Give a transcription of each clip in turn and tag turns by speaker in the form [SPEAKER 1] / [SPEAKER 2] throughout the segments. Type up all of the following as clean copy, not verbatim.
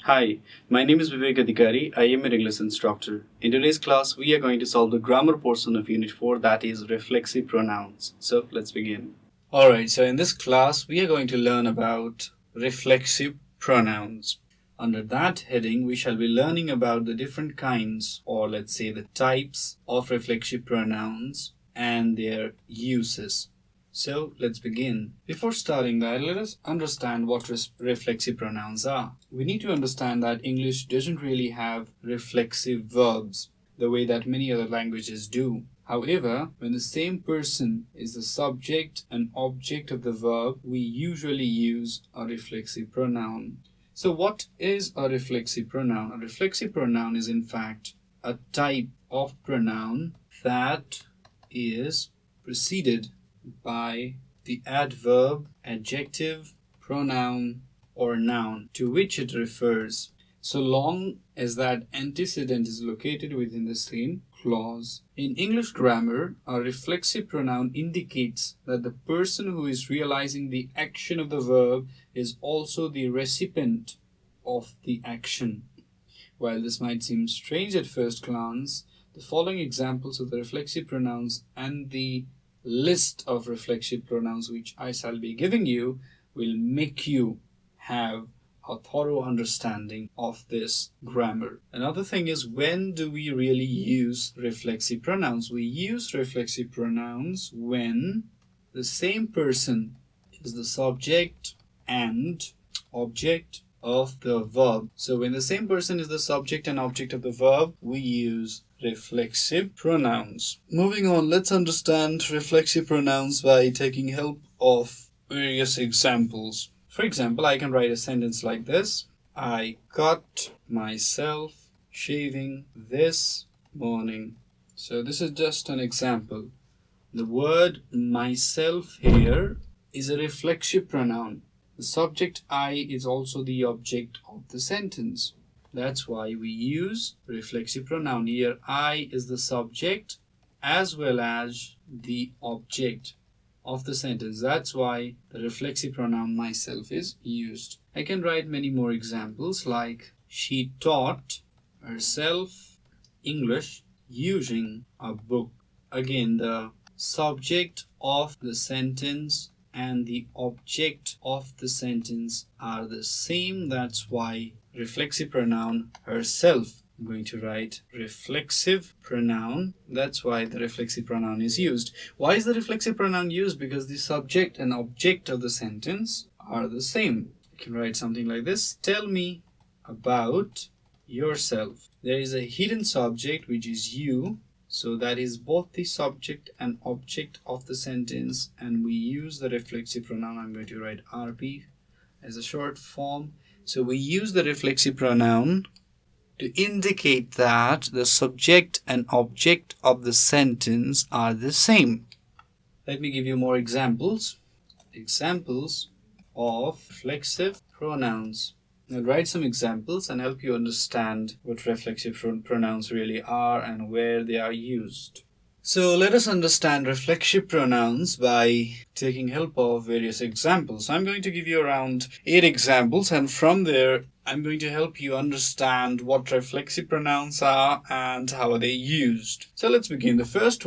[SPEAKER 1] Hi, my name is Bibek Adhikari. I am an English instructor. In today's class, we are going to solve the grammar portion of Unit 4, that is reflexive pronouns. So let's begin. Alright, so in this class, we are going to learn about reflexive pronouns. Under that heading, we shall be learning about the different kinds, or let's say the types of reflexive pronouns and their uses. So let's begin. Before starting that, let us understand what reflexive pronouns are. We need to understand that English doesn't really have reflexive verbs the way that many other languages do. However, when the same person is the subject and object of the verb, we usually use a reflexive pronoun. So what is a reflexive pronoun? A reflexive pronoun is in fact a type of pronoun that is preceded by the adverb, adjective, pronoun, or noun to which it refers, so long as that antecedent is located within the same clause. In English grammar, a reflexive pronoun indicates that the person who is realizing the action of the verb is also the recipient of the action. While this might seem strange at first glance, the following examples of the reflexive pronouns and the list of reflexive pronouns which I shall be giving you will make you have a thorough understanding of this grammar. Another thing is, when do we really use reflexive pronouns? We use reflexive pronouns when the same person is the subject and object of the verb. So when the same person is the subject and object of the verb, we use reflexive pronouns. Moving on, let's understand reflexive pronouns by taking help of various examples. For example, I can write a sentence like this: I cut myself shaving this morning. So this is just an example. The word myself here is a reflexive pronoun. The subject I is also the object of the sentence. That's why we use reflexive pronoun. Here I is the subject as well as the object of the sentence. That's why the reflexive pronoun myself is used. I can write many more examples like she taught herself English using a book. Again, the subject of the sentence and the object of the sentence are the same. That's why reflexive pronoun herself. I'm going to write reflexive pronoun. That's why the reflexive pronoun is used. Why is the reflexive pronoun used? Because the subject and object of the sentence are the same. You can write something like this: tell me about yourself. There is a hidden subject which is you. So that is both the subject and object of the sentence, and we use the reflexive pronoun. I'm going to write RP as a short form. So we use the reflexive pronoun to indicate that the subject and object of the sentence are the same. Let me give you more examples. Examples of reflexive pronouns. I'll write some examples and help you understand what reflexive pronouns really are and where they are used. So let us understand reflexive pronouns by taking help of various examples. I'm going to give you around 8 examples, and from there I'm going to help you understand what reflexive pronouns are and how are they used. So let's begin. The first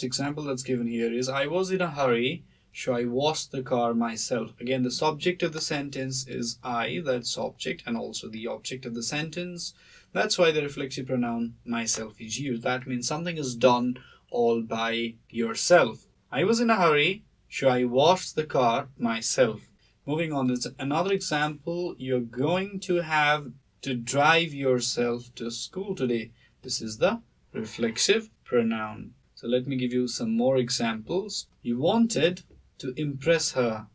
[SPEAKER 1] example that's given here is I was in a hurry, so I washed the car myself. Again, the subject of the sentence is I, that's subject, and also the object of the sentence. That's why the reflexive pronoun myself is used. That means something is done all by yourself. I was in a hurry, so I washed the car myself. Moving on, there's another example. You're going to have to drive yourself to school today. This is the reflexive pronoun. So let me give you some more examples. He wanted to impress her,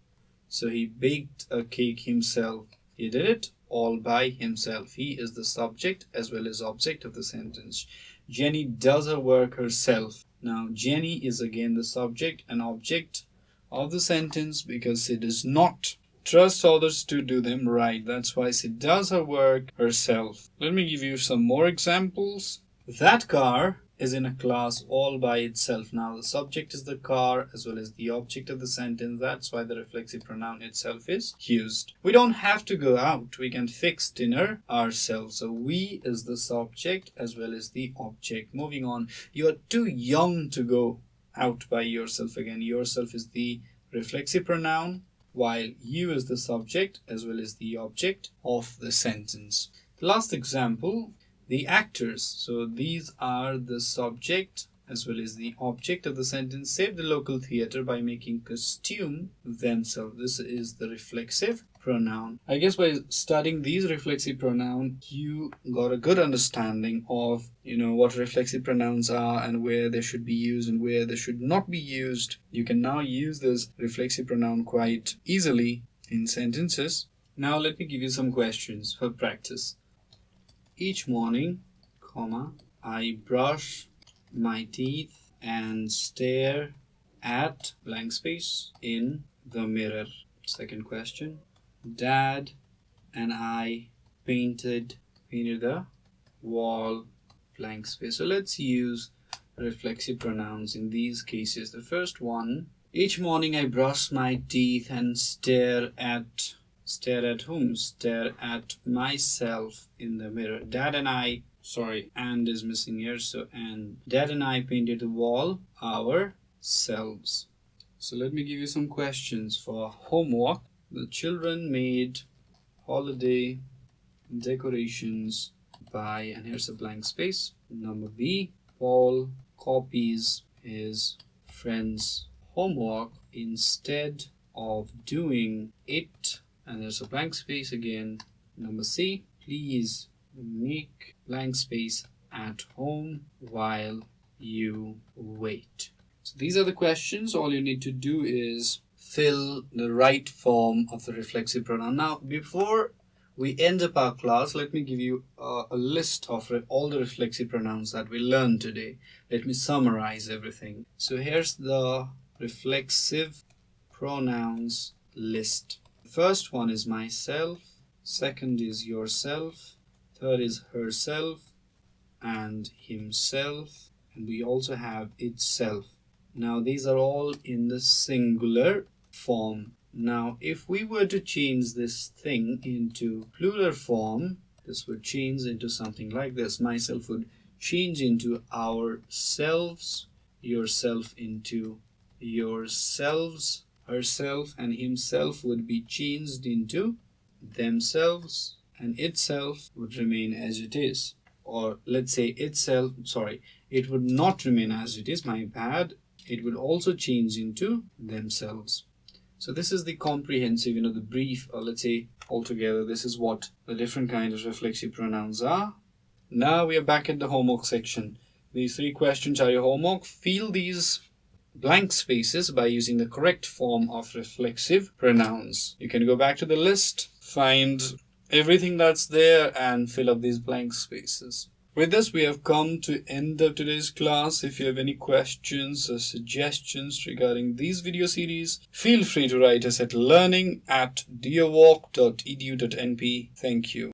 [SPEAKER 1] so he baked a cake himself. He did it all by himself. He is the subject as well as object of the sentence. Jenny does her work herself. Now Jenny is again the subject and object of the sentence because she does not trust others to do them right. That's why she does her work herself. Let me give you some more examples. That car is in a class all by itself. Now the subject is the car as well as the object of the sentence. That's why the reflexive pronoun itself is used. We don't have to go out. We can fix dinner ourselves. So we is the subject as well as the object. Moving on. You are too young to go out by yourself. Again, yourself is the reflexive pronoun, while you is the subject as well as the object of the sentence. The last example, the actors. So these are the subject as well as the object of the sentence. Save the local theater by making costume themselves. This is the reflexive pronoun. I guess by studying these reflexive pronouns, you got a good understanding of, what reflexive pronouns are and where they should be used and where they should not be used. You can now use this reflexive pronoun quite easily in sentences. Now let me give you some questions for practice. Each morning, I brush my teeth and stare at blank space in the mirror. Second question. Dad and I painted the wall, blank space. So let's use reflexive pronouns in these cases. The first one, each morning I brush my teeth and stare at whom? Stare at myself in the mirror. Dad and I, and is missing here, so and. Dad and I painted the wall ourselves. So let me give you some questions for homework. The children made holiday decorations by, and here's a blank space. Number B, Paul copies his friend's homework instead of doing it, and there's a blank space again. Number C, please make blank space at home while you wait. So these are the questions. All you need to do is fill the right form of the reflexive pronoun. Now, before we end up our class, let me give you a list of all the reflexive pronouns that we learned today. Let me summarize everything. So here's the reflexive pronouns list. The first one is myself, second is yourself, third is herself and himself, and we also have itself. Now these are all in the singular form. Now if we were to change this thing into plural form, this would change into something like this. Myself would change into ourselves, yourself into yourselves, herself and himself would be changed into themselves, and itself would remain as it is. Or let's say itself, it would not remain as it is, my bad. It would also change into themselves. So this is the comprehensive, the brief, or let's say altogether, this is what the different kinds of reflexive pronouns are. Now we are back at the homework section. These 3 questions are your homework. Fill these blank spaces by using the correct form of reflexive pronouns. You can go back to the list, find everything that's there and fill up these blank spaces. With this, we have come to end of today's class. If you have any questions or suggestions regarding these video series, feel free to write us at learning@deerwalk.edu.np. Thank you.